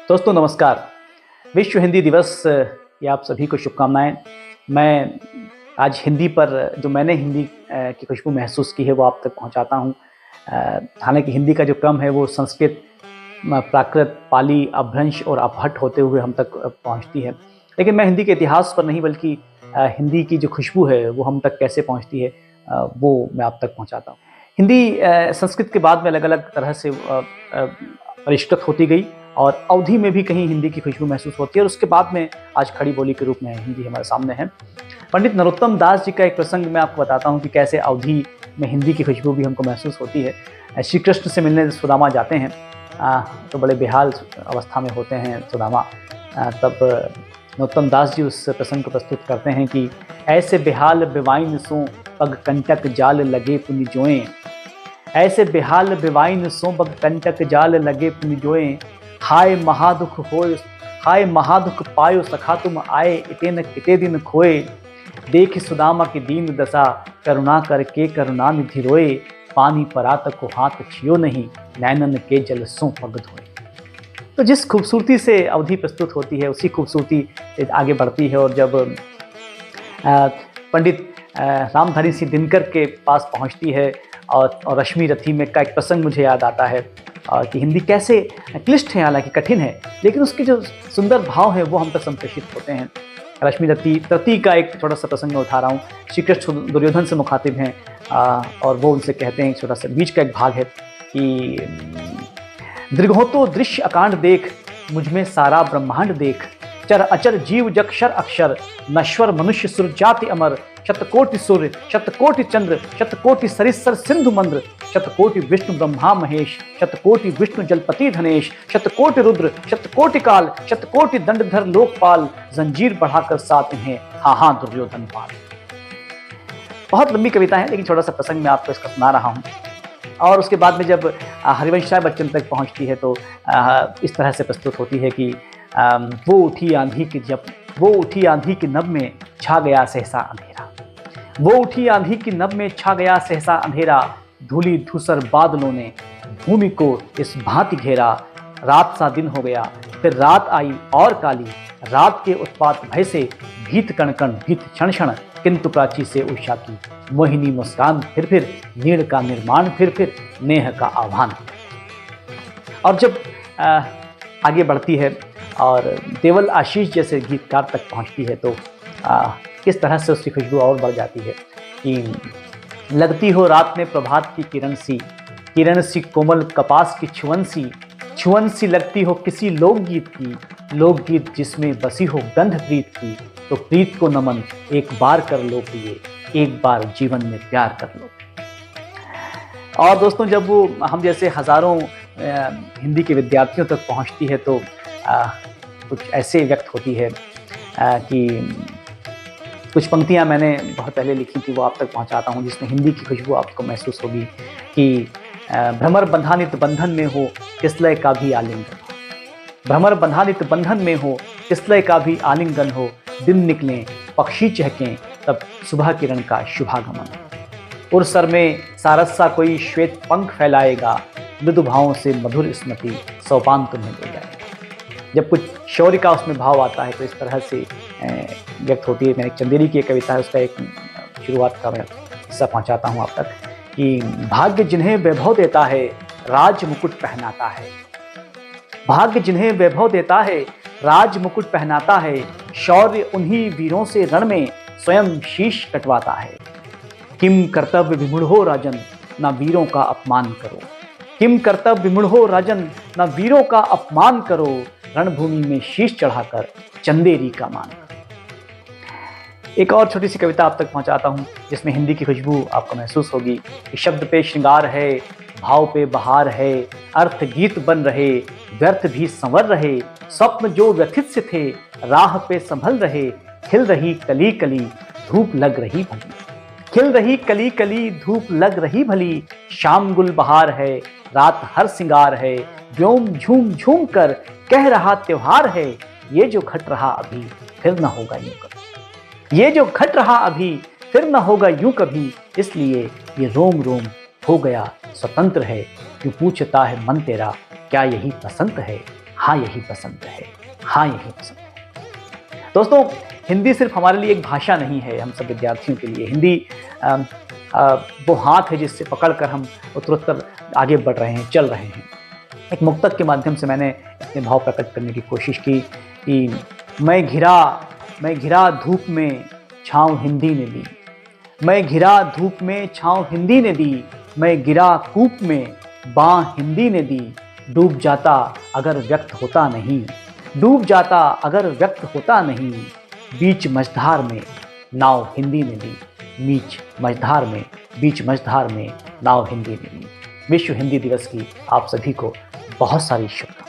दोस्तों नमस्कार। विश्व हिंदी दिवस की आप सभी को शुभकामनाएं। मैं आज हिंदी पर जो मैंने हिंदी की खुशबू महसूस की है वो आप तक पहुंचाता हूं। हालांकि हिंदी का जो क्रम है वो संस्कृत, प्राकृत, पाली, अपभ्रंश और अपभट्ट होते हुए हम तक पहुंचती है, लेकिन मैं हिंदी के इतिहास पर नहीं बल्कि हिंदी की जो खुशबू है वो हम तक कैसे पहुंचती है वो मैं आप तक पहुंचाता हूँ। हिंदी संस्कृत के बाद में अलग अलग तरह से परिष्कृत होती गई और अवधि में भी कहीं हिंदी की खुशबू महसूस होती है और उसके बाद में आज खड़ी बोली के रूप में हिंदी हमारे सामने है। पंडित नरोत्तम दास जी का एक प्रसंग मैं आपको बताता हूँ कि कैसे अवधि में हिंदी की खुशबू भी हमको महसूस होती है। श्री कृष्ण से मिलने सुदामा जाते हैं तो बड़े बेहाल अवस्था में होते हैं सुदामा। तब नरोत्तम दास जी उस प्रसंग को प्रस्तुत करते हैं कि ऐसे बेहाल बेवाइन सो पग कंटक जाल लगे पुनि जोएं, ऐसे बेहाल बेवाइन सो पग कंटक जाल लगे पुनि जोएं, हाय महादुख होय, हाय महादुख पायो सखा तुम आए, इते न किते दिन खोए, देख सुदामा की दीन दशा करुणा करके करुणा निधि रोए, पानी परात को हाथ छियो नहीं, नैनन के जल सो पग धोए। तो जिस खूबसूरती से अवधि प्रस्तुत होती है उसी खूबसूरती आगे बढ़ती है और जब पंडित रामधारी सिंह दिनकर के पास पहुंचती है और रश्मि रथी में का एक प्रसंग मुझे याद आता है कि हिंदी कैसे क्लिष्ट है, हालांकि कठिन है, लेकिन उसके जो सुंदर भाव है वो हम तक संप्रेषित होते हैं। रश्मि रथी का एक छोटा सा प्रसंग मैं उठा रहा हूँ। श्री कृष्ण दुर्योधन से मुखातिब हैं और वो उनसे कहते हैं, छोटा सा बीच का एक भाग है कि दृघोतो दृश्य अकांड देख, मुझमें सारा ब्रह्मांड देख, चर अचर जीव जक्षर अक्षर, नश्वर मनुष्य सुर जाति अमर, शतकोटि सूर्य शतकोटि चंद्र, शतकोटि सरिसर सिंधु मंद्र, शतकोटि विष्णु ब्रह्मा महेश, शतकोटि विष्णु जलपति धनेश, शतकोटि रुद्र शतकोटि काल, शतकोटि दंडधर लोकपाल, जंजीर बढ़ाकर साथ हैं हाँ दुर्योधन पाल। बहुत लंबी कविता है लेकिन छोटा सा प्रसंग मैं आपको इसका सुना रहा हूँ। और उसके बाद में जब हरिवंश राय बच्चन तक पहुँचती है तो इस तरह से प्रस्तुत होती है कि वो उठी आंधी की जब, वो उठी आंधी की नभ में छा गया सहसा अंधेरा, वो उठी आंधी की नभ में छा गया सहसा अंधेरा, धूली धूसर बादलों ने भूमि को इस भांति घेरा, रात सा दिन हो गया फिर रात आई और काली, रात के उत्पात भय से भीत कण कण भीत क्षण क्षण, किंतु प्राची से उषा की मोहिनी मुस्कान फिर नीड़ का निर्माण फिर नेह का आह्वान। और जब आगे बढ़ती है और देवल आशीष जैसे गीतकार तक पहुंचती है तो किस तरह से उसकी खुशबू और बढ़ जाती है कि लगती हो रात में प्रभात की किरण सी कोमल कपास की छुअन सी लगती हो किसी लोकगीत की, लोकगीत जिसमें बसी हो गंध प्रीत की, तो प्रीत को नमन एक बार कर लो प्रिय, एक बार जीवन में प्यार कर लो। और दोस्तों जब वो हम जैसे हजारों हिंदी के विद्यार्थियों तक पहुंचती है तो कुछ ऐसे व्यक्त होती है कि कुछ पंक्तियां मैंने बहुत पहले लिखी थी वो आप तक पहुंचाता हूं, जिसमें हिंदी की खुशबू आपको महसूस होगी कि भ्रमर बंधानित बंधन में हो किसलय का भी आलिंगन, भ्रमर बंधानित बंधन में हो किसलय का भी आलिंगन हो, दिन निकलें पक्षी चहकें तब सुबह किरण का शुभागमन, उर सर में सारस्सा कोई श्वेत पंख फैलाएगा, मृदु भावों से मधुर स्मृति सोपान तुम्हें ले जाएगा। जब कुछ शौर्य का उसमें भाव आता है तो इस तरह से व्यक्त होती है। मैंने चंदेरी की एक कविता है उसका एक शुरुआत का मैं हिस्सा पहुंचाता हूं आप तक कि भाग्य जिन्हें वैभव देता है राज मुकुट पहनाता है, भाग्य जिन्हें वैभव देता है राज मुकुट पहनाता है, शौर्य उन्हीं वीरों से रण में स्वयं शीश कटवाता है, किम कर्तव्य विमूढ़ हो राजन ना वीरों का अपमान करो, किम कर्तव्य विमूढ़ हो राजन ना वीरों का अपमान करो, रणभूमि में शीश चढ़ाकर चंदेरी का मान करो। एक और छोटी सी कविता आप तक पहुंचाता हूं जिसमें हिंदी की खुशबू आपको महसूस होगी कि शब्द पे श्रृंगार है, भाव पे बहार है, अर्थ गीत बन रहे, व्यर्थ भी संवर रहे, स्वप्न जो व्यथित से थे राह पे संभल रहे, खिल रही कली कली धूप लग रही भली, खिल रही कली कली धूप लग रही भली, शाम गुल बहार है रात हर सिंगार है, व्योम झूम झूम कर कह रहा त्योहार है, ये जो घट रहा अभी फिर न होगा यूं कभी, ये जो घट रहा अभी फिर न होगा यूं कभी, इसलिए ये रोम रोम हो गया स्वतंत्र है, क्यों पूछता है मन तेरा क्या यही पसंद है, हाँ यही पसंद है, हाँ यही पसंद है। दोस्तों, हिंदी सिर्फ हमारे लिए एक भाषा नहीं है, हम सब विद्यार्थियों के लिए हिंदी वो हाथ है जिससे पकड़कर हम उत्तरोत्तर आगे बढ़ रहे हैं, चल रहे हैं। एक मुक्तक के माध्यम से मैंने अपने भाव प्रकट करने की कोशिश की कि मैं घिरा धूप में छाँव हिंदी ने दी, मैं घिरा धूप में छाँव हिंदी ने दी, मैं गिरा कूप में बाँ हिंदी ने दी, डूब जाता अगर व्यक्त होता नहीं, डूब जाता अगर व्यक्त होता नहीं, बीच मझधार में नाव हिंदी ने दी, बीच मझधार में नाव हिंदी ने दी। विश्व हिंदी दिवस की आप सभी को बहुत सारी शुभकामनाएं।